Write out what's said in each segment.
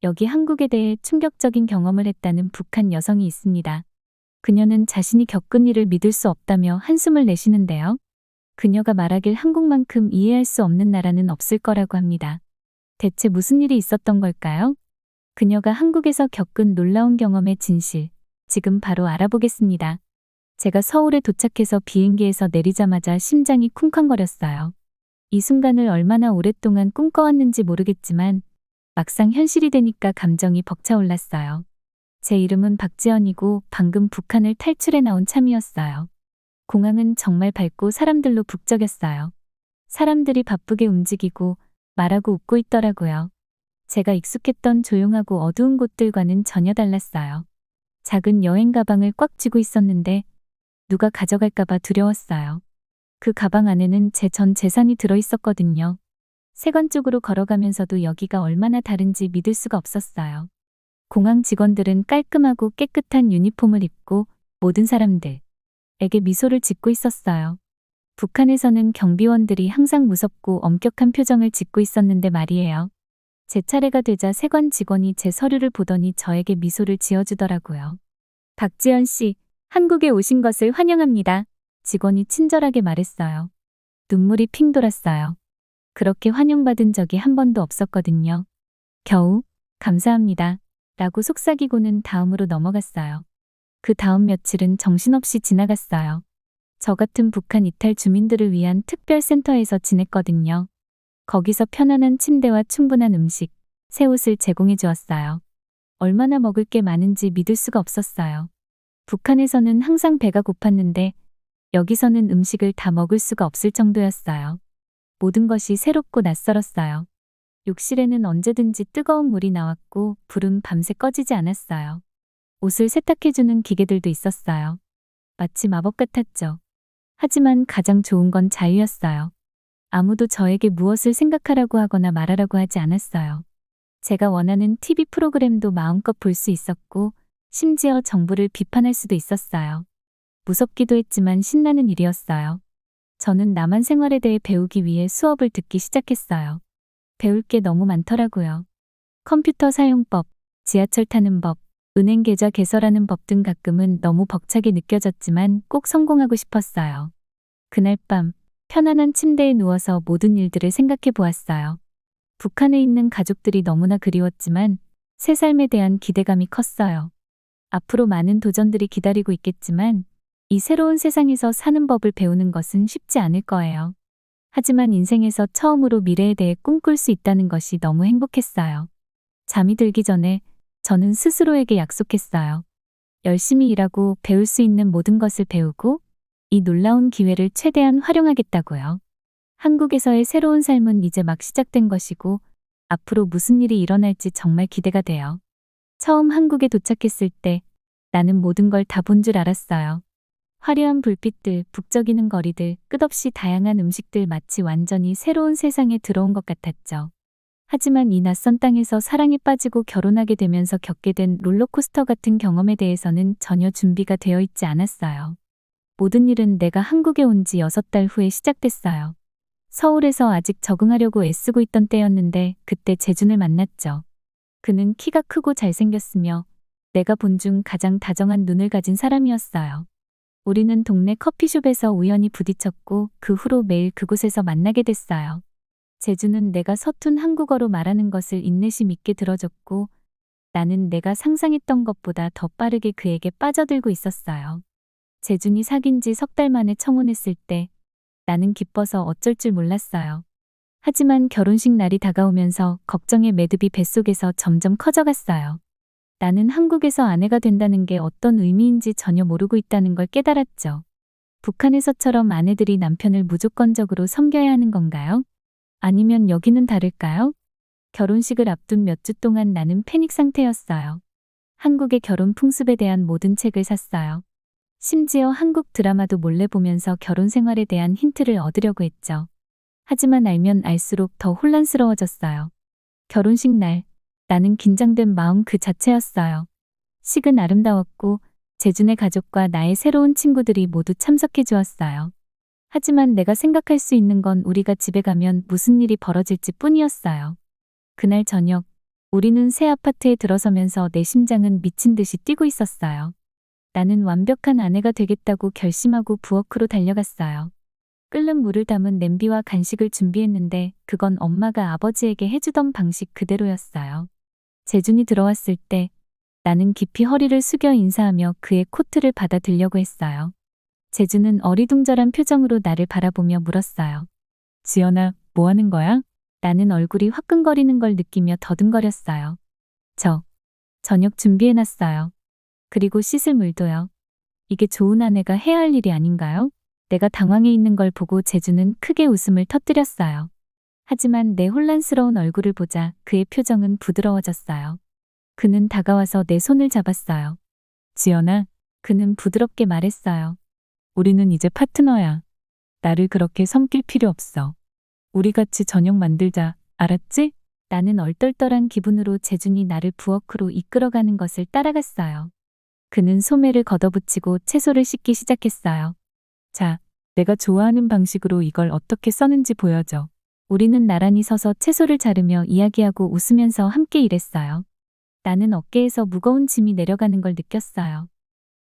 여기 한국에 대해 충격적인 경험을 했다는 북한 여성이 있습니다. 그녀는 자신이 겪은 일을 믿을 수 없다며 한숨을 내쉬는데요. 그녀가 말하길 한국만큼 이해할 수 없는 나라는 없을 거라고 합니다. 대체 무슨 일이 있었던 걸까요? 그녀가 한국에서 겪은 놀라운 경험의 진실, 지금 바로 알아보겠습니다. 제가 서울에 도착해서 비행기에서 내리자마자 심장이 쿵쾅거렸어요. 이 순간을 얼마나 오랫동안 꿈꿔왔는지 모르겠지만 막상 현실이 되니까 감정이 벅차올랐어요. 제 이름은 박지연이고 방금 북한을 탈출해 나온 참이었어요. 공항은 정말 밝고 사람들로 북적였어요. 사람들이 바쁘게 움직이고 말하고 웃고 있더라고요. 제가 익숙했던 조용하고 어두운 곳들과는 전혀 달랐어요. 작은 여행 가방을 꽉 쥐고 있었는데 누가 가져갈까봐 두려웠어요. 그 가방 안에는 제 전 재산이 들어있었거든요. 세관 쪽으로 걸어가면서도 여기가 얼마나 다른지 믿을 수가 없었어요. 공항 직원들은 깔끔하고 깨끗한 유니폼을 입고 모든 사람들에게 미소를 짓고 있었어요. 북한에서는 경비원들이 항상 무섭고 엄격한 표정을 짓고 있었는데 말이에요. 제 차례가 되자 세관 직원이 제 서류를 보더니 저에게 미소를 지어주더라고요. 박지연 씨, 한국에 오신 것을 환영합니다. 직원이 친절하게 말했어요. 눈물이 핑 돌았어요. 그렇게 환영받은 적이 한 번도 없었거든요. 겨우, 감사합니다. 라고 속삭이고는 다음으로 넘어갔어요. 그 다음 며칠은 정신없이 지나갔어요. 저 같은 북한 이탈 주민들을 위한 특별센터에서 지냈거든요. 거기서 편안한 침대와 충분한 음식, 새 옷을 제공해 주었어요. 얼마나 먹을 게 많은지 믿을 수가 없었어요. 북한에서는 항상 배가 고팠는데 여기서는 음식을 다 먹을 수가 없을 정도였어요. 모든 것이 새롭고 낯설었어요. 욕실에는 언제든지 뜨거운 물이 나왔고 불은 밤새 꺼지지 않았어요. 옷을 세탁해주는 기계들도 있었어요. 마치 마법 같았죠. 하지만 가장 좋은 건 자유였어요. 아무도 저에게 무엇을 생각하라고 하거나 말하라고 하지 않았어요. 제가 원하는 TV 프로그램도 마음껏 볼 수 있었고 심지어 정부를 비판할 수도 있었어요. 무섭기도 했지만 신나는 일이었어요. 저는 남한 생활에 대해 배우기 위해 수업을 듣기 시작했어요. 배울 게 너무 많더라고요. 컴퓨터 사용법, 지하철 타는 법, 은행 계좌 개설하는 법 등 가끔은 너무 벅차게 느껴졌지만 꼭 성공하고 싶었어요. 그날 밤 편안한 침대에 누워서 모든 일들을 생각해 보았어요. 북한에 있는 가족들이 너무나 그리웠지만 새 삶에 대한 기대감이 컸어요. 앞으로 많은 도전들이 기다리고 있겠지만 이 새로운 세상에서 사는 법을 배우는 것은 쉽지 않을 거예요. 하지만 인생에서 처음으로 미래에 대해 꿈꿀 수 있다는 것이 너무 행복했어요. 잠이 들기 전에 저는 스스로에게 약속했어요. 열심히 일하고 배울 수 있는 모든 것을 배우고 이 놀라운 기회를 최대한 활용하겠다고요. 한국에서의 새로운 삶은 이제 막 시작된 것이고 앞으로 무슨 일이 일어날지 정말 기대가 돼요. 처음 한국에 도착했을 때 나는 모든 걸 다 본 줄 알았어요. 화려한 불빛들, 북적이는 거리들, 끝없이 다양한 음식들 마치 완전히 새로운 세상에 들어온 것 같았죠. 하지만 이 낯선 땅에서 사랑에 빠지고 결혼하게 되면서 겪게 된 롤러코스터 같은 경험에 대해서는 전혀 준비가 되어 있지 않았어요. 모든 일은 내가 한국에 온 지 6달 후에 시작됐어요. 서울에서 아직 적응하려고 애쓰고 있던 때였는데 그때 재준을 만났죠. 그는 키가 크고 잘생겼으며 내가 본 중 가장 다정한 눈을 가진 사람이었어요. 우리는 동네 커피숍에서 우연히 부딪혔고 그 후로 매일 그곳에서 만나게 됐어요. 재준은 내가 서툰 한국어로 말하는 것을 인내심 있게 들어줬고 나는 내가 상상했던 것보다 더 빠르게 그에게 빠져들고 있었어요. 재준이 사귄 지 3달 만에 청혼했을 때 나는 기뻐서 어쩔 줄 몰랐어요. 하지만 결혼식 날이 다가오면서 걱정의 매듭이 뱃속에서 점점 커져갔어요. 나는 한국에서 아내가 된다는 게 어떤 의미인지 전혀 모르고 있다는 걸 깨달았죠. 북한에서처럼 아내들이 남편을 무조건적으로 섬겨야 하는 건가요? 아니면 여기는 다를까요? 결혼식을 앞둔 몇 주 동안 나는 패닉 상태였어요. 한국의 결혼 풍습에 대한 모든 책을 샀어요. 심지어 한국 드라마도 몰래 보면서 결혼 생활에 대한 힌트를 얻으려고 했죠. 하지만 알면 알수록 더 혼란스러워졌어요. 결혼식 날, 나는 긴장된 마음 그 자체였어요. 식은 아름다웠고 재준의 가족과 나의 새로운 친구들이 모두 참석해 주었어요. 하지만 내가 생각할 수 있는 건 우리가 집에 가면 무슨 일이 벌어질지 뿐이었어요. 그날 저녁, 우리는 새 아파트에 들어서면서 내 심장은 미친 듯이 뛰고 있었어요. 나는 완벽한 아내가 되겠다고 결심하고 부엌으로 달려갔어요. 끓는 물을 담은 냄비와 간식을 준비했는데 그건 엄마가 아버지에게 해주던 방식 그대로였어요. 재준이 들어왔을 때 나는 깊이 허리를 숙여 인사하며 그의 코트를 받아들려고 했어요. 재준은 어리둥절한 표정으로 나를 바라보며 물었어요. 지연아, 뭐 하는 거야? 나는 얼굴이 화끈거리는 걸 느끼며 더듬거렸어요. 저녁 준비해놨어요. 그리고 씻을 물도요. 이게 좋은 아내가 해야 할 일이 아닌가요? 내가 당황해 있는 걸 보고 재준은 크게 웃음을 터뜨렸어요. 하지만 내 혼란스러운 얼굴을 보자 그의 표정은 부드러워졌어요. 그는 다가와서 내 손을 잡았어요. 지연아, 그는 부드럽게 말했어요. 우리는 이제 파트너야. 나를 그렇게 섬길 필요 없어. 우리 같이 저녁 만들자, 알았지? 나는 얼떨떨한 기분으로 재준이 나를 부엌으로 이끌어가는 것을 따라갔어요. 그는 소매를 걷어붙이고 채소를 씻기 시작했어요. 자, 내가 좋아하는 방식으로 이걸 어떻게 써는지 보여줘. 우리는 나란히 서서 채소를 자르며 이야기하고 웃으면서 함께 일했어요. 나는 어깨에서 무거운 짐이 내려가는 걸 느꼈어요.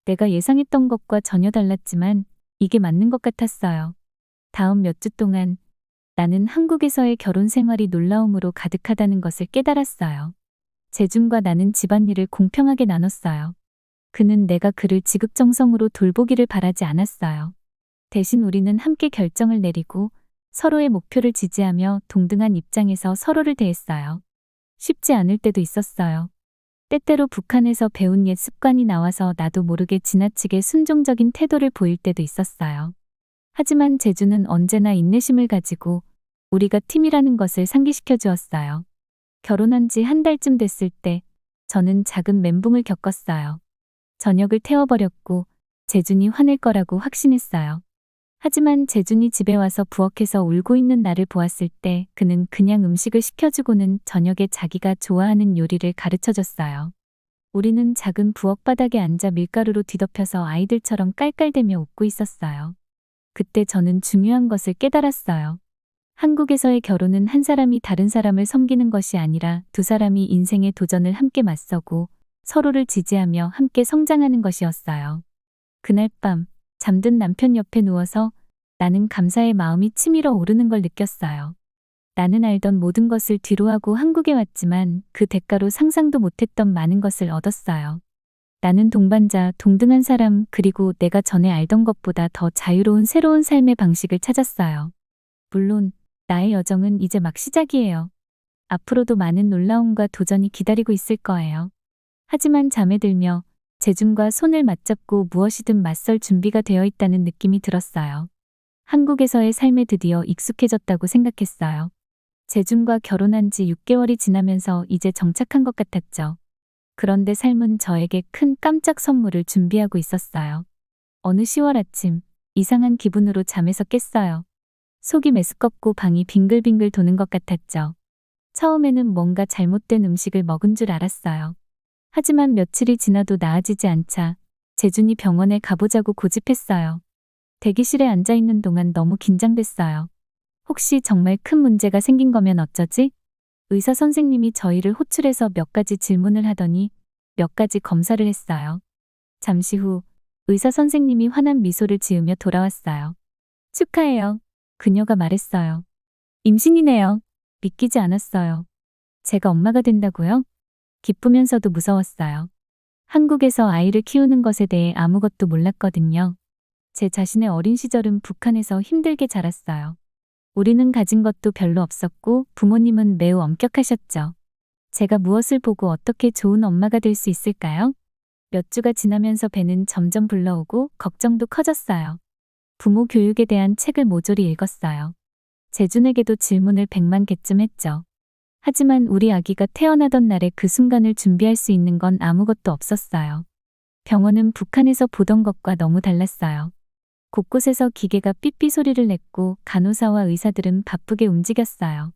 내가 예상했던 것과 전혀 달랐지만 이게 맞는 것 같았어요. 다음 몇 주 동안 나는 한국에서의 결혼 생활이 놀라움으로 가득하다는 것을 깨달았어요. 재준과 나는 집안일을 공평하게 나눴어요. 그는 내가 그를 지극정성으로 돌보기를 바라지 않았어요. 대신 우리는 함께 결정을 내리고 서로의 목표를 지지하며 동등한 입장에서 서로를 대했어요. 쉽지 않을 때도 있었어요. 때때로 북한에서 배운 옛 습관이 나와서 나도 모르게 지나치게 순종적인 태도를 보일 때도 있었어요. 하지만 재준은 언제나 인내심을 가지고 우리가 팀이라는 것을 상기시켜 주었어요. 결혼한 지 한 달쯤 됐을 때 저는 작은 멘붕을 겪었어요. 저녁을 태워버렸고 재준이 화낼 거라고 확신했어요. 하지만 재준이 집에 와서 부엌에서 울고 있는 나를 보았을 때 그는 그냥 음식을 시켜주고는 저녁에 자기가 좋아하는 요리를 가르쳐줬어요. 우리는 작은 부엌 바닥에 앉아 밀가루로 뒤덮여서 아이들처럼 깔깔대며 웃고 있었어요. 그때 저는 중요한 것을 깨달았어요. 한국에서의 결혼은 한 사람이 다른 사람을 섬기는 것이 아니라 두 사람이 인생의 도전을 함께 맞서고 서로를 지지하며 함께 성장하는 것이었어요. 그날 밤 잠든 남편 옆에 누워서 나는 감사의 마음이 치밀어 오르는 걸 느꼈어요. 나는 알던 모든 것을 뒤로하고 한국에 왔지만 그 대가로 상상도 못했던 많은 것을 얻었어요. 나는 동반자, 동등한 사람, 그리고 내가 전에 알던 것보다 더 자유로운 새로운 삶의 방식을 찾았어요. 물론 나의 여정은 이제 막 시작이에요. 앞으로도 많은 놀라움과 도전이 기다리고 있을 거예요. 하지만 잠에 들며 재준과 손을 맞잡고 무엇이든 맞설 준비가 되어 있다는 느낌이 들었어요. 한국에서의 삶에 드디어 익숙해졌다고 생각했어요. 재준과 결혼한 지 6개월이 지나면서 이제 정착한 것 같았죠. 그런데 삶은 저에게 큰 깜짝 선물을 준비하고 있었어요. 어느 10월 아침, 이상한 기분으로 잠에서 깼어요. 속이 메스껍고 방이 빙글빙글 도는 것 같았죠. 처음에는 뭔가 잘못된 음식을 먹은 줄 알았어요. 하지만 며칠이 지나도 나아지지 않자 재준이 병원에 가보자고 고집했어요. 대기실에 앉아있는 동안 너무 긴장됐어요. 혹시 정말 큰 문제가 생긴 거면 어쩌지? 의사 선생님이 저희를 호출해서 몇 가지 질문을 하더니 몇 가지 검사를 했어요. 잠시 후 의사 선생님이 환한 미소를 지으며 돌아왔어요. 축하해요. 그녀가 말했어요. 임신이네요. 믿기지 않았어요. 제가 엄마가 된다고요? 기쁘면서도 무서웠어요. 한국에서 아이를 키우는 것에 대해 아무것도 몰랐거든요. 제 자신의 어린 시절은 북한에서 힘들게 자랐어요. 우리는 가진 것도 별로 없었고 부모님은 매우 엄격하셨죠. 제가 무엇을 보고 어떻게 좋은 엄마가 될 수 있을까요? 몇 주가 지나면서 배는 점점 불러오고 걱정도 커졌어요. 부모 교육에 대한 책을 모조리 읽었어요. 재준에게도 질문을 100만 개쯤 했죠. 하지만 우리 아기가 태어나던 날에 그 순간을 준비할 수 있는 건 아무것도 없었어요. 병원은 북한에서 보던 것과 너무 달랐어요. 곳곳에서 기계가 삐삐 소리를 냈고 간호사와 의사들은 바쁘게 움직였어요.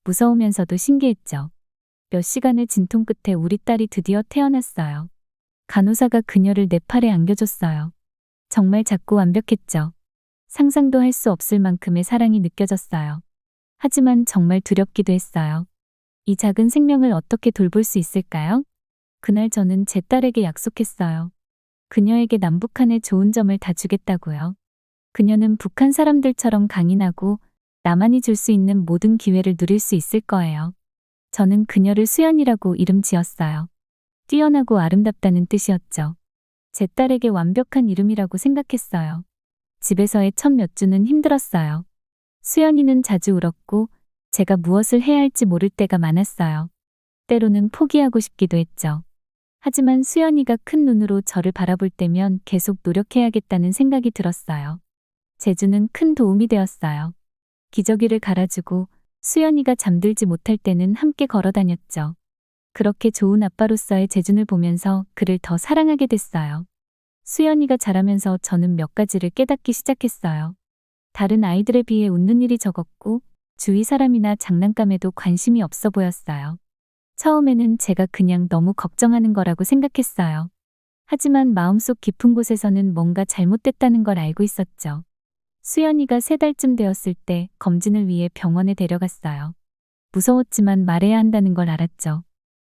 무서우면서도 신기했죠. 몇 시간의 진통 끝에 우리 딸이 드디어 태어났어요. 간호사가 그녀를 내 팔에 안겨줬어요. 정말 작고 완벽했죠. 상상도 할 수 없을 만큼의 사랑이 느껴졌어요. 하지만 정말 두렵기도 했어요. 이 작은 생명을 어떻게 돌볼 수 있을까요? 그날 저는 제 딸에게 약속했어요. 그녀에게 남북한의 좋은 점을 다 주겠다고요. 그녀는 북한 사람들처럼 강인하고 나만이 줄 수 있는 모든 기회를 누릴 수 있을 거예요. 저는 그녀를 수연이라고 이름 지었어요. 뛰어나고 아름답다는 뜻이었죠. 제 딸에게 완벽한 이름이라고 생각했어요. 집에서의 첫 몇 주는 힘들었어요. 수연이는 자주 울었고 제가 무엇을 해야 할지 모를 때가 많았어요. 때로는 포기하고 싶기도 했죠. 하지만 수연이가 큰 눈으로 저를 바라볼 때면 계속 노력해야겠다는 생각이 들었어요. 제주는 큰 도움이 되었어요. 기저귀를 갈아주고 수연이가 잠들지 못할 때는 함께 걸어 다녔죠. 그렇게 좋은 아빠로서의 재준을 보면서 그를 더 사랑하게 됐어요. 수연이가 자라면서 저는 몇 가지를 깨닫기 시작했어요. 다른 아이들에 비해 웃는 일이 적었고 주위 사람이나 장난감에도 관심이 없어 보였어요. 처음에는 제가 그냥 너무 걱정하는 거라고 생각했어요. 하지만 마음속 깊은 곳에서는 뭔가 잘못됐다는 걸 알고 있었죠. 수연이가 3달쯤 되었을 때 검진을 위해 병원에 데려갔어요. 무서웠지만 말해야 한다는 걸 알았죠.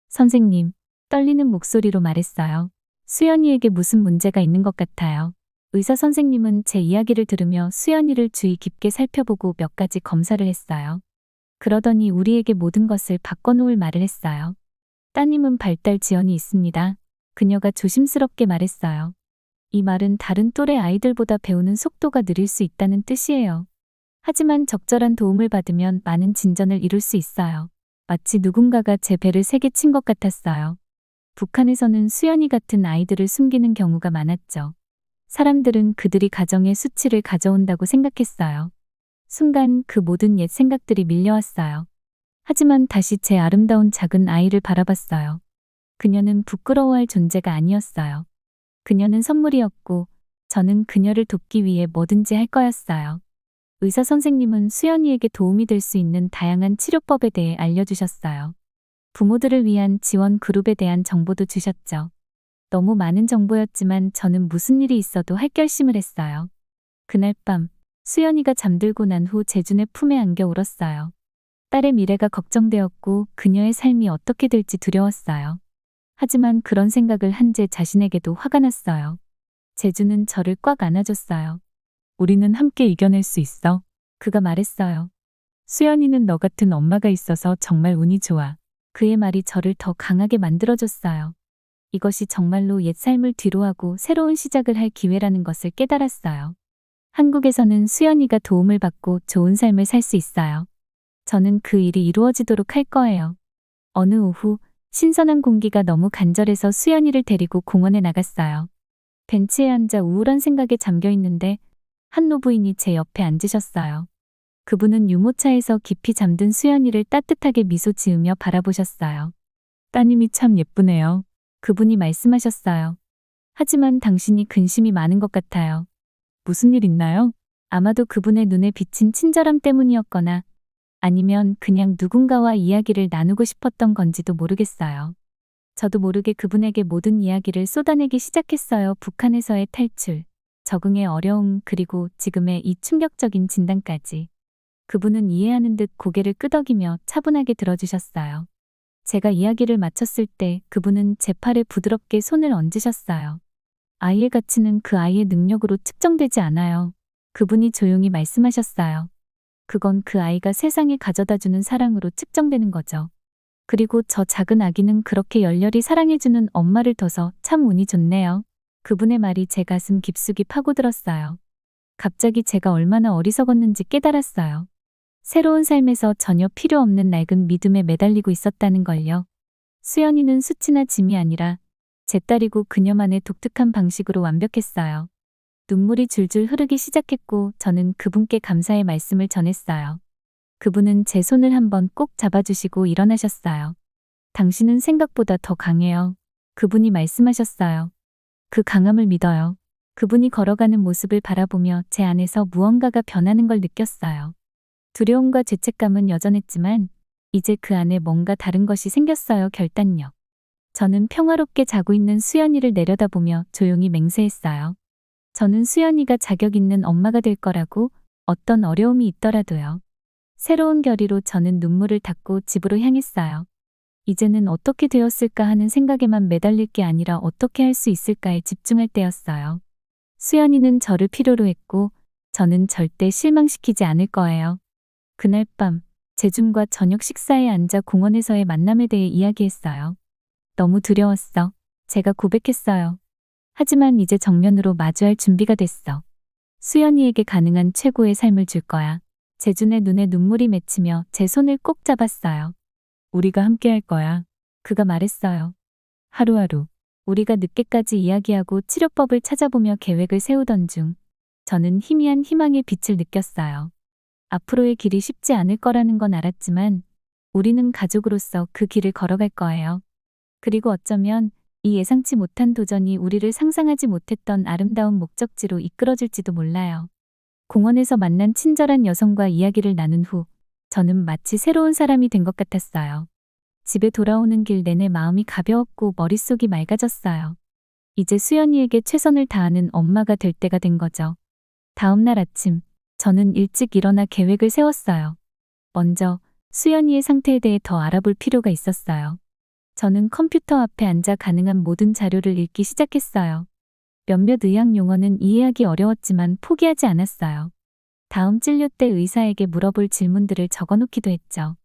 선생님, 떨리는 목소리로 말했어요. 수연이에게 무슨 문제가 있는 것 같아요. 의사 선생님은 제 이야기를 들으며 수연이를 주의 깊게 살펴보고 몇 가지 검사를 했어요. 그러더니 우리에게 모든 것을 바꿔놓을 말을 했어요. 따님은 발달 지연이 있습니다. 그녀가 조심스럽게 말했어요. 이 말은 다른 또래 아이들보다 배우는 속도가 느릴 수 있다는 뜻이에요. 하지만 적절한 도움을 받으면 많은 진전을 이룰 수 있어요. 마치 누군가가 제 배를 세게 친 것 같았어요. 북한에서는 수연이 같은 아이들을 숨기는 경우가 많았죠. 사람들은 그들이 가정의 수치를 가져온다고 생각했어요. 순간 그 모든 옛 생각들이 밀려왔어요. 하지만 다시 제 아름다운 작은 아이를 바라봤어요. 그녀는 부끄러워할 존재가 아니었어요. 그녀는 선물이었고 저는 그녀를 돕기 위해 뭐든지 할 거였어요. 의사 선생님은 수연이에게 도움이 될 수 있는 다양한 치료법에 대해 알려주셨어요. 부모들을 위한 지원 그룹에 대한 정보도 주셨죠. 너무 많은 정보였지만 저는 무슨 일이 있어도 할 결심을 했어요. 그날 밤 수연이가 잠들고 난 후 재준의 품에 안겨 울었어요. 딸의 미래가 걱정되었고 그녀의 삶이 어떻게 될지 두려웠어요. 하지만 그런 생각을 한 제 자신에게도 화가 났어요. 재준은 저를 꽉 안아줬어요. 우리는 함께 이겨낼 수 있어. 그가 말했어요. 수연이는 너 같은 엄마가 있어서 정말 운이 좋아. 그의 말이 저를 더 강하게 만들어줬어요. 이것이 정말로 옛 삶을 뒤로하고 새로운 시작을 할 기회라는 것을 깨달았어요. 한국에서는 수연이가 도움을 받고 좋은 삶을 살 수 있어요. 저는 그 일이 이루어지도록 할 거예요. 어느 오후 신선한 공기가 너무 간절해서 수연이를 데리고 공원에 나갔어요. 벤치에 앉아 우울한 생각에 잠겨 있는데 한 노부인이 제 옆에 앉으셨어요. 그분은 유모차에서 깊이 잠든 수연이를 따뜻하게 미소 지으며 바라보셨어요. 따님이 참 예쁘네요. 그분이 말씀하셨어요. 하지만 당신이 근심이 많은 것 같아요. 무슨 일 있나요? 아마도 그분의 눈에 비친 친절함 때문이었거나 아니면 그냥 누군가와 이야기를 나누고 싶었던 건지도 모르겠어요. 저도 모르게 그분에게 모든 이야기를 쏟아내기 시작했어요. 북한에서의 탈출, 적응의 어려움, 그리고 지금의 이 충격적인 진단까지. 그분은 이해하는 듯 고개를 끄덕이며 차분하게 들어주셨어요. 제가 이야기를 마쳤을 때 그분은 제 팔에 부드럽게 손을 얹으셨어요. 아이의 가치는 그 아이의 능력으로 측정되지 않아요. 그분이 조용히 말씀하셨어요. 그건 그 아이가 세상에 가져다주는 사랑으로 측정되는 거죠. 그리고 저 작은 아기는 그렇게 열렬히 사랑해주는 엄마를 둬서 참 운이 좋네요. 그분의 말이 제 가슴 깊숙이 파고들었어요. 갑자기 제가 얼마나 어리석었는지 깨달았어요. 새로운 삶에서 전혀 필요 없는 낡은 믿음에 매달리고 있었다는 걸요. 수연이는 수치나 짐이 아니라 제 딸이고 그녀만의 독특한 방식으로 완벽했어요. 눈물이 줄줄 흐르기 시작했고 저는 그분께 감사의 말씀을 전했어요. 그분은 제 손을 한번 꼭 잡아주시고 일어나셨어요. 당신은 생각보다 더 강해요. 그분이 말씀하셨어요. 그 강함을 믿어요. 그분이 걸어가는 모습을 바라보며 제 안에서 무언가가 변하는 걸 느꼈어요. 두려움과 죄책감은 여전했지만 이제 그 안에 뭔가 다른 것이 생겼어요. 결단력. 저는 평화롭게 자고 있는 수연이를 내려다보며 조용히 맹세했어요. 저는 수연이가 자격 있는 엄마가 될 거라고, 어떤 어려움이 있더라도요. 새로운 결의로 저는 눈물을 닦고 집으로 향했어요. 이제는 어떻게 되었을까 하는 생각에만 매달릴 게 아니라 어떻게 할 수 있을까에 집중할 때였어요. 수연이는 저를 필요로 했고 저는 절대 실망시키지 않을 거예요. 그날 밤 재준과 저녁 식사에 앉아 공원에서의 만남에 대해 이야기했어요. 너무 두려웠어. 제가 고백했어요. 하지만 이제 정면으로 마주할 준비가 됐어. 수연이에게 가능한 최고의 삶을 줄 거야. 재준의 눈에 눈물이 맺히며 제 손을 꼭 잡았어요. 우리가 함께 할 거야. 그가 말했어요. 하루하루. 우리가 늦게까지 이야기하고 치료법을 찾아보며 계획을 세우던 중 저는 희미한 희망의 빛을 느꼈어요. 앞으로의 길이 쉽지 않을 거라는 건 알았지만 우리는 가족으로서 그 길을 걸어갈 거예요. 그리고 어쩌면 이 예상치 못한 도전이 우리를 상상하지 못했던 아름다운 목적지로 이끌어줄지도 몰라요. 공원에서 만난 친절한 여성과 이야기를 나눈 후 저는 마치 새로운 사람이 된 것 같았어요. 집에 돌아오는 길 내내 마음이 가벼웠고 머릿속이 맑아졌어요. 이제 수연이에게 최선을 다하는 엄마가 될 때가 된 거죠. 다음 날 아침, 저는 일찍 일어나 계획을 세웠어요. 먼저 수연이의 상태에 대해 더 알아볼 필요가 있었어요. 저는 컴퓨터 앞에 앉아 가능한 모든 자료를 읽기 시작했어요. 몇몇 의학 용어는 이해하기 어려웠지만 포기하지 않았어요. 다음 진료 때 의사에게 물어볼 질문들을 적어놓기도 했죠.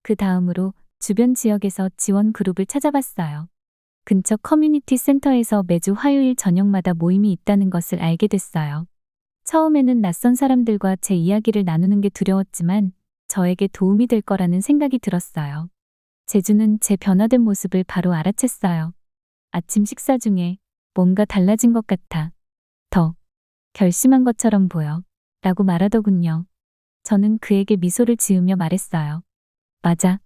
그 다음으로 주변 지역에서 지원 그룹을 찾아봤어요. 근처 커뮤니티 센터에서 매주 화요일 저녁마다 모임이 있다는 것을 알게 됐어요. 처음에는 낯선 사람들과 제 이야기를 나누는 게 두려웠지만 저에게 도움이 될 거라는 생각이 들었어요. 재준은 제 변화된 모습을 바로 알아챘어요. 아침 식사 중에 뭔가 달라진 것 같아. 더 결심한 것처럼 보여. 라고 말하더군요. 저는 그에게 미소를 지으며 말했어요. 맞아.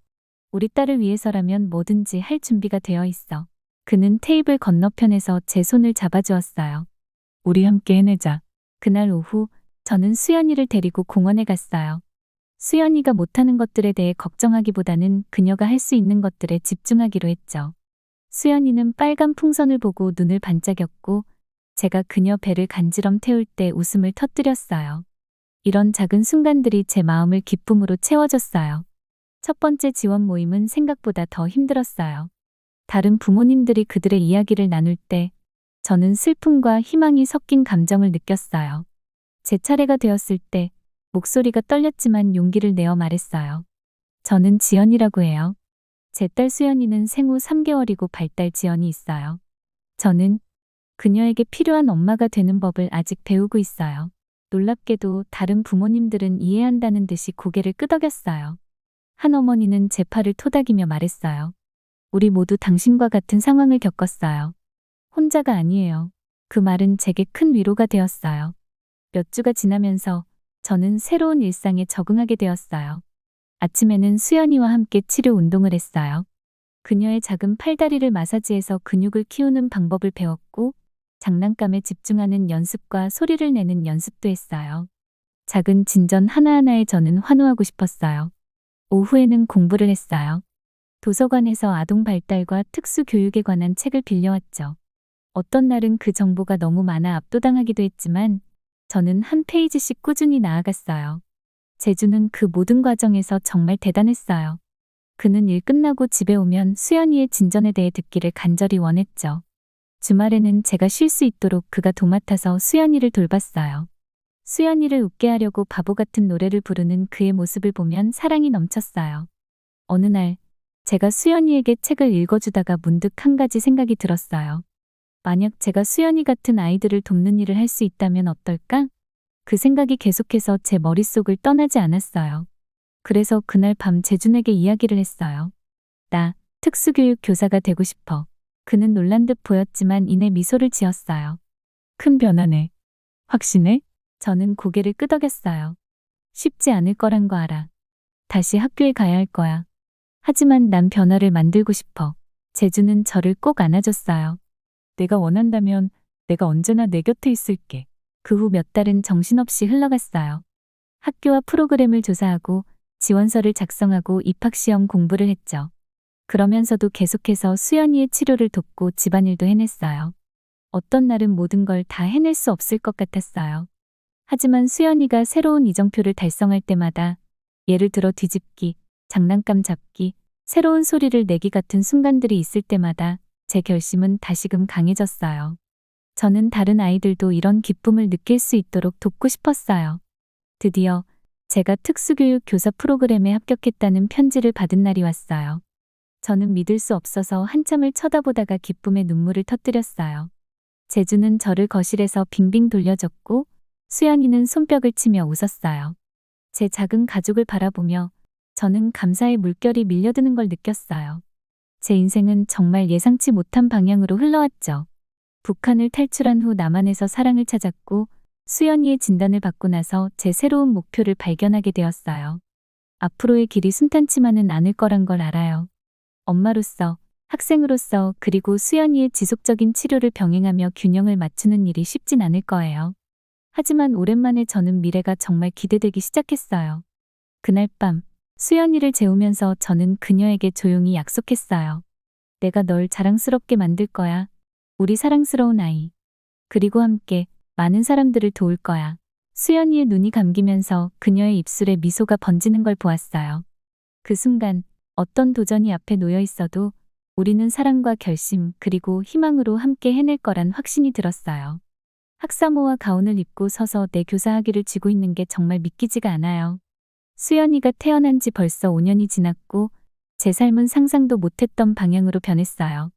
우리 딸을 위해서라면 뭐든지 할 준비가 되어 있어. 그는 테이블 건너편에서 제 손을 잡아주었어요. 우리 함께 해내자. 그날 오후 저는 수연이를 데리고 공원에 갔어요. 수연이가 못하는 것들에 대해 걱정하기보다는 그녀가 할 수 있는 것들에 집중하기로 했죠. 수연이는 빨간 풍선을 보고 눈을 반짝였고 제가 그녀 배를 간지럼 태울 때 웃음을 터뜨렸어요. 이런 작은 순간들이 제 마음을 기쁨으로 채워줬어요. 첫 번째 지원 모임은 생각보다 더 힘들었어요. 다른 부모님들이 그들의 이야기를 나눌 때 저는 슬픔과 희망이 섞인 감정을 느꼈어요. 제 차례가 되었을 때 목소리가 떨렸지만 용기를 내어 말했어요. 저는 지연이라고 해요. 제 딸 수연이는 생후 3개월이고 발달 지연이 있어요. 저는 그녀에게 필요한 엄마가 되는 법을 아직 배우고 있어요. 놀랍게도 다른 부모님들은 이해한다는 듯이 고개를 끄덕였어요. 한 어머니는 제 팔을 토닥이며 말했어요. 우리 모두 당신과 같은 상황을 겪었어요. 혼자가 아니에요. 그 말은 제게 큰 위로가 되었어요. 몇 주가 지나면서 저는 새로운 일상에 적응하게 되었어요. 아침에는 수연이와 함께 치료 운동을 했어요. 그녀의 작은 팔다리를 마사지해서 근육을 키우는 방법을 배웠고 장난감에 집중하는 연습과 소리를 내는 연습도 했어요. 작은 진전 하나하나에 저는 환호하고 싶었어요. 오후에는 공부를 했어요. 도서관에서 아동 발달과 특수 교육에 관한 책을 빌려왔죠. 어떤 날은 그 정보가 너무 많아 압도당하기도 했지만 저는 한 페이지씩 꾸준히 나아갔어요. 재준은 그 모든 과정에서 정말 대단했어요. 그는 일 끝나고 집에 오면 수연이의 진전에 대해 듣기를 간절히 원했죠. 주말에는 제가 쉴 수 있도록 그가 도맡아서 수연이를 돌봤어요. 수연이를 웃게 하려고 바보 같은 노래를 부르는 그의 모습을 보면 사랑이 넘쳤어요. 어느 날 제가 수연이에게 책을 읽어주다가 문득 한 가지 생각이 들었어요. 만약 제가 수연이 같은 아이들을 돕는 일을 할 수 있다면 어떨까? 그 생각이 계속해서 제 머릿속을 떠나지 않았어요. 그래서 그날 밤 재준에게 이야기를 했어요. 나 특수교육 교사가 되고 싶어. 그는 놀란 듯 보였지만 이내 미소를 지었어요. 큰 변화네. 확신해? 저는 고개를 끄덕였어요. 쉽지 않을 거란 거 알아. 다시 학교에 가야 할 거야. 하지만 난 변화를 만들고 싶어. 재준은 저를 꼭 안아줬어요. 내가 원한다면 내가 언제나 내 곁에 있을게. 그 후 몇 달은 정신없이 흘러갔어요. 학교와 프로그램을 조사하고 지원서를 작성하고 입학시험 공부를 했죠. 그러면서도 계속해서 수연이의 치료를 돕고 집안일도 해냈어요. 어떤 날은 모든 걸 다 해낼 수 없을 것 같았어요. 하지만 수연이가 새로운 이정표를 달성할 때마다 예를 들어 뒤집기, 장난감 잡기, 새로운 소리를 내기 같은 순간들이 있을 때마다 제 결심은 다시금 강해졌어요. 저는 다른 아이들도 이런 기쁨을 느낄 수 있도록 돕고 싶었어요. 드디어 제가 특수교육 교사 프로그램에 합격했다는 편지를 받은 날이 왔어요. 저는 믿을 수 없어서 한참을 쳐다보다가 기쁨의 눈물을 터뜨렸어요. 제주는 저를 거실에서 빙빙 돌려줬고 수연이는 손뼉을 치며 웃었어요. 제 작은 가족을 바라보며 저는 감사의 물결이 밀려드는 걸 느꼈어요. 제 인생은 정말 예상치 못한 방향으로 흘러왔죠. 북한을 탈출한 후 남한에서 사랑을 찾았고 수연이의 진단을 받고 나서 제 새로운 목표를 발견하게 되었어요. 앞으로의 길이 순탄치만은 않을 거란 걸 알아요. 엄마로서, 학생으로서 그리고 수연이의 지속적인 치료를 병행하며 균형을 맞추는 일이 쉽진 않을 거예요. 하지만 오랜만에 저는 미래가 정말 기대되기 시작했어요. 그날 밤 수연이를 재우면서 저는 그녀에게 조용히 약속했어요. 내가 널 자랑스럽게 만들 거야. 우리 사랑스러운 아이. 그리고 함께 많은 사람들을 도울 거야. 수연이의 눈이 감기면서 그녀의 입술에 미소가 번지는 걸 보았어요. 그 순간 어떤 도전이 앞에 놓여 있어도 우리는 사랑과 결심 그리고 희망으로 함께 해낼 거란 확신이 들었어요. 학사모와 가운을 입고 서서 내 교사학위를 쥐고 있는 게 정말 믿기지가 않아요. 수연이가 태어난 지 벌써 5년이 지났고 제 삶은 상상도 못했던 방향으로 변했어요.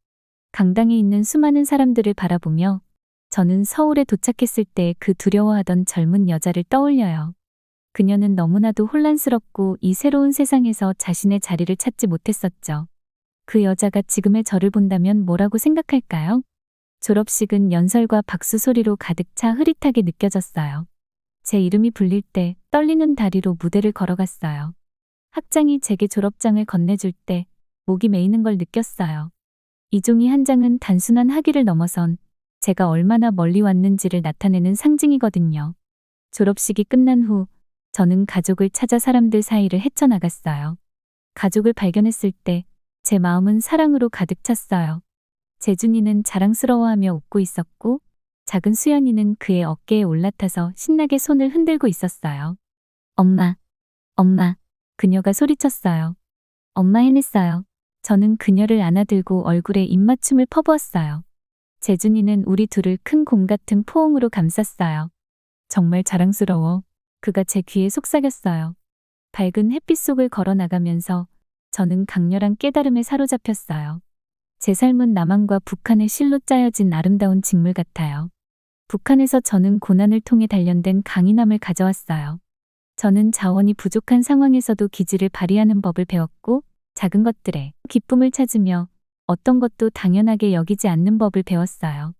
강당에 있는 수많은 사람들을 바라보며 저는 서울에 도착했을 때 그 두려워하던 젊은 여자를 떠올려요. 그녀는 너무나도 혼란스럽고 이 새로운 세상에서 자신의 자리를 찾지 못했었죠. 그 여자가 지금의 저를 본다면 뭐라고 생각할까요? 졸업식은 연설과 박수 소리로 가득 차 흐릿하게 느껴졌어요. 제 이름이 불릴 때 떨리는 다리로 무대를 걸어갔어요. 학장이 제게 졸업장을 건네줄 때 목이 메이는 걸 느꼈어요. 이 종이 한 장은 단순한 학위를 넘어선 제가 얼마나 멀리 왔는지를 나타내는 상징이거든요. 졸업식이 끝난 후 저는 가족을 찾아 사람들 사이를 헤쳐나갔어요. 가족을 발견했을 때 제 마음은 사랑으로 가득 찼어요. 재준이는 자랑스러워하며 웃고 있었고 작은 수연이는 그의 어깨에 올라타서 신나게 손을 흔들고 있었어요. 엄마, 엄마, 그녀가 소리쳤어요. 엄마 해냈어요. 저는 그녀를 안아들고 얼굴에 입맞춤을 퍼부었어요. 재준이는 우리 둘을 큰 곰 같은 포옹으로 감쌌어요. 정말 자랑스러워. 그가 제 귀에 속삭였어요. 밝은 햇빛 속을 걸어나가면서 저는 강렬한 깨달음에 사로잡혔어요. 제 삶은 남한과 북한의 실로 짜여진 아름다운 직물 같아요. 북한에서 저는 고난을 통해 단련된 강인함을 가져왔어요. 저는 자원이 부족한 상황에서도 기지를 발휘하는 법을 배웠고 작은 것들에 기쁨을 찾으며 어떤 것도 당연하게 여기지 않는 법을 배웠어요.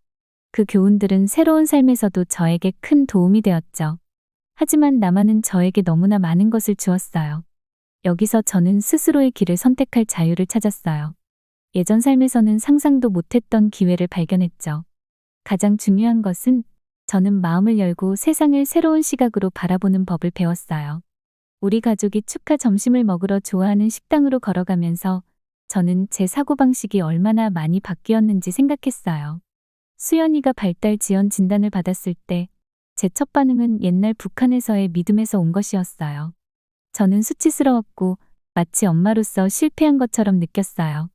그 교훈들은 새로운 삶에서도 저에게 큰 도움이 되었죠. 하지만 남한은 저에게 너무나 많은 것을 주었어요. 여기서 저는 스스로의 길을 선택할 자유를 찾았어요. 예전 삶에서는 상상도 못했던 기회를 발견했죠. 가장 중요한 것은 저는 마음을 열고 세상을 새로운 시각으로 바라보는 법을 배웠어요. 우리 가족이 축하 점심을 먹으러 좋아하는 식당으로 걸어가면서 저는 제 사고방식이 얼마나 많이 바뀌었는지 생각했어요. 수연이가 발달 지연 진단을 받았을 때 제 첫 반응은 옛날 북한에서의 믿음에서 온 것이었어요. 저는 수치스러웠고 마치 엄마로서 실패한 것처럼 느꼈어요.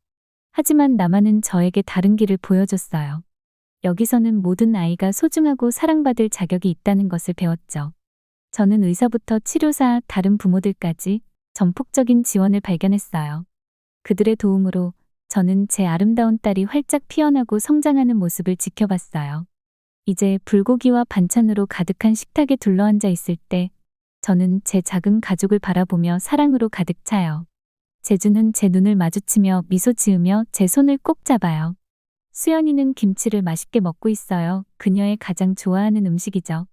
하지만 남한은 저에게 다른 길을 보여줬어요. 여기서는 모든 아이가 소중하고 사랑받을 자격이 있다는 것을 배웠죠. 저는 의사부터 치료사, 다른 부모들까지 전폭적인 지원을 발견했어요. 그들의 도움으로 저는 제 아름다운 딸이 활짝 피어나고 성장하는 모습을 지켜봤어요. 이제 불고기와 반찬으로 가득한 식탁에 둘러앉아 있을 때 저는 제 작은 가족을 바라보며 사랑으로 가득 차요. 재주는 제 눈을 마주치며 미소 지으며 제 손을 꼭 잡아요. 수연이는 김치를 맛있게 먹고 있어요. 그녀의 가장 좋아하는 음식이죠.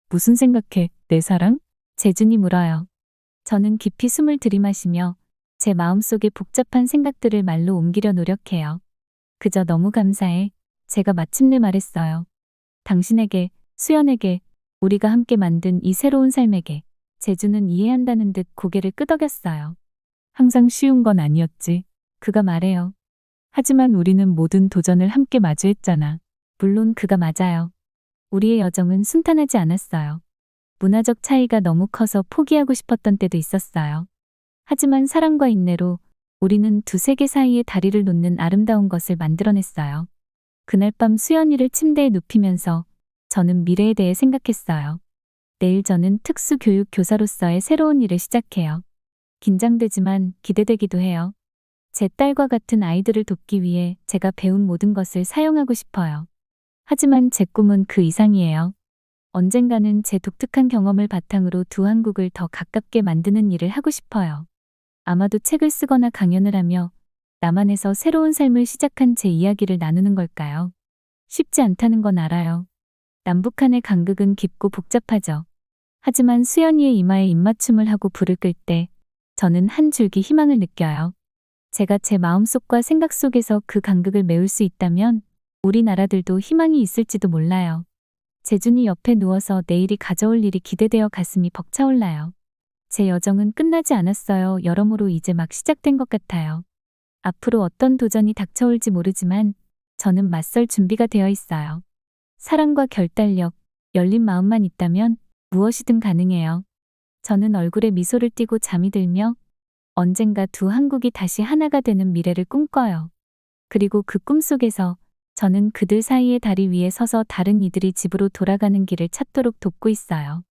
무슨 생각해, 내 사랑? 재준이 물어요. 저는 깊이 숨을 들이마시며 제 마음속의 복잡한 생각들을 말로 옮기려 노력해요. 그저 너무 감사해. 제가 마침내 말했어요. 당신에게, 수연에게, 우리가 함께 만든 이 새로운 삶에게. 재주는 이해한다는 듯 고개를 끄덕였어요. 항상 쉬운 건 아니었지. 그가 말해요. 하지만 우리는 모든 도전을 함께 마주했잖아. 물론 그가 맞아요. 우리의 여정은 순탄하지 않았어요. 문화적 차이가 너무 커서 포기하고 싶었던 때도 있었어요. 하지만 사랑과 인내로 우리는 두 세계 사이에 다리를 놓는 아름다운 것을 만들어냈어요. 그날 밤 수연이를 침대에 눕히면서 저는 미래에 대해 생각했어요. 내일 저는 특수교육 교사로서의 새로운 일을 시작해요. 긴장되지만 기대되기도 해요. 제 딸과 같은 아이들을 돕기 위해 제가 배운 모든 것을 사용하고 싶어요. 하지만 제 꿈은 그 이상이에요. 언젠가는 제 독특한 경험을 바탕으로 두 한국을 더 가깝게 만드는 일을 하고 싶어요. 아마도 책을 쓰거나 강연을 하며 남한에서 새로운 삶을 시작한 제 이야기를 나누는 걸까요? 쉽지 않다는 건 알아요. 남북한의 간극은 깊고 복잡하죠. 하지만 수연이의 이마에 입맞춤을 하고 불을 끌 때 저는 한 줄기 희망을 느껴요. 제가 제 마음속과 생각 속에서 그 간극을 메울 수 있다면 우리나라들도 희망이 있을지도 몰라요. 재준이 옆에 누워서 내일이 가져올 일이 기대되어 가슴이 벅차올라요. 제 여정은 끝나지 않았어요. 여러모로 이제 막 시작된 것 같아요. 앞으로 어떤 도전이 닥쳐올지 모르지만 저는 맞설 준비가 되어 있어요. 사랑과 결단력, 열린 마음만 있다면 무엇이든 가능해요. 저는 얼굴에 미소를 띠고 잠이 들며 언젠가 두 한국이 다시 하나가 되는 미래를 꿈꿔요. 그리고 그 꿈속에서 저는 그들 사이의 다리 위에 서서 다른 이들이 집으로 돌아가는 길을 찾도록 돕고 있어요.